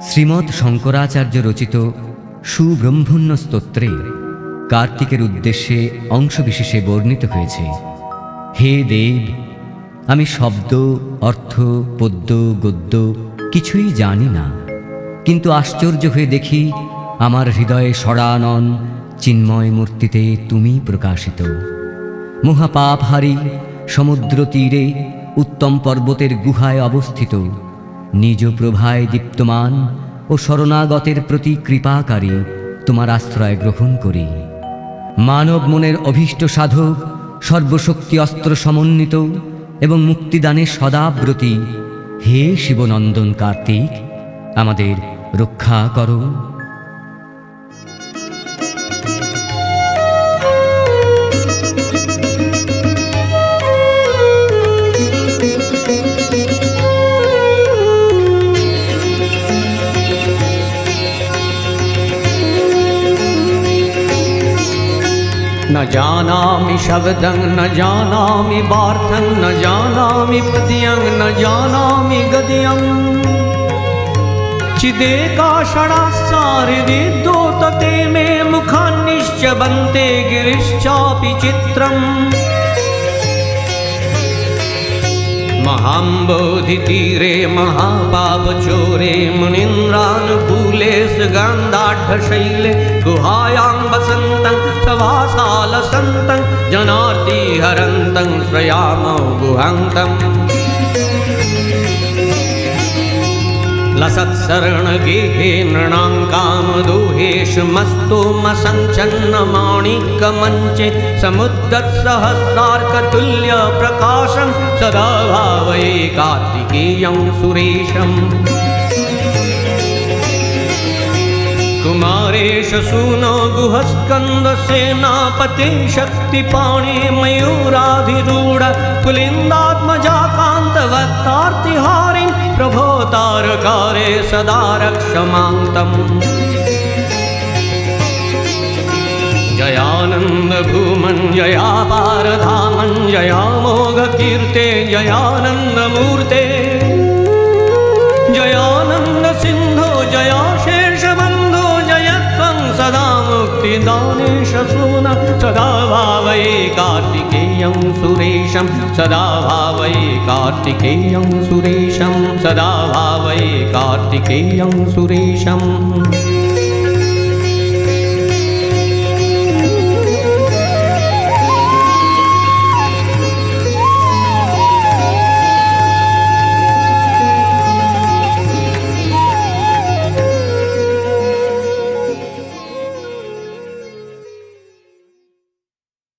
শ্রীমৎ শঙ্করাচার্য রচিত সুব্রহ্মণ্য স্তোত্রে কার্তিকের উদ্দেশ্যে অংশবিশেষে বর্ণিত হয়েছে, হে দেব, আমি শব্দ, অর্থ, পদ্য, গদ্য কিছুই জানি না, কিন্তু আশ্চর্য হয়ে দেখি আমার হৃদয়ে ষড়ানন চিন্ময় মূর্তিতে তুমি প্রকাশিত। মহাপাপহারী সমুদ্র তীরে উত্তম পর্বতের গুহায় অবস্থিত, নিজ প্রভায় দীপ্তমান ও শরণাগতের প্রতি কৃপাকারী তোমার আশ্রয় গ্রহণ করি। মানব মনের অভীষ্ট সাধক, সর্বশক্তি অস্ত্র সমন্বিত এবং মুক্তিদানে সদাব্রতী হে শিবনন্দন কার্তিক, আমাদের রক্ষা করো। न जानामि शब्दं न जानामि वार्थं न जानामि पद्यं न जानामि गद्यं चिदेकाषणासारिदिद्योतते मे मुखान्निश्च बन्ते गिरिश्चापि चित्रम् महाम्बोधितीरे महापापचोरे मुनीन्द्रानुकूले सुगन्धाढ्यशैले गुहायां वसन्तं सभासालसन्तं जनार्तिहरन्तं श्रयामो गुहान्तम् लसत्सरणगेहे नृणां कामदोहेषु मस्तोमसञ्चन्नमाणिकमञ्चे समुद्गत्सहस्रार्कतुल्यप्रकाशं सदा भावये कार्तिकेयं सुरेशम् कुमारेश सूनो गुहस्कन्दसेनापते शक्तिपाणे मयूराधिरूढ कुलिन्दात्मजा कान्तवत्तार्तिहारिं प्रभो तारकारे सदा रक्ष मां तम् जयानन्द भूमन् जयापारधामन् जयामोघकीर्ते जयानन्दमूर्ते जयानन्द सिन्धो जया शेषबन्धो जयत्वं सदा मुक्तिदानेश सून सदा भावये कार्तिकेयं सुरेशं सदा भावये कार्तिकेयं सुरेशं सदा भावये कार्तिकेयं सुरेशम्।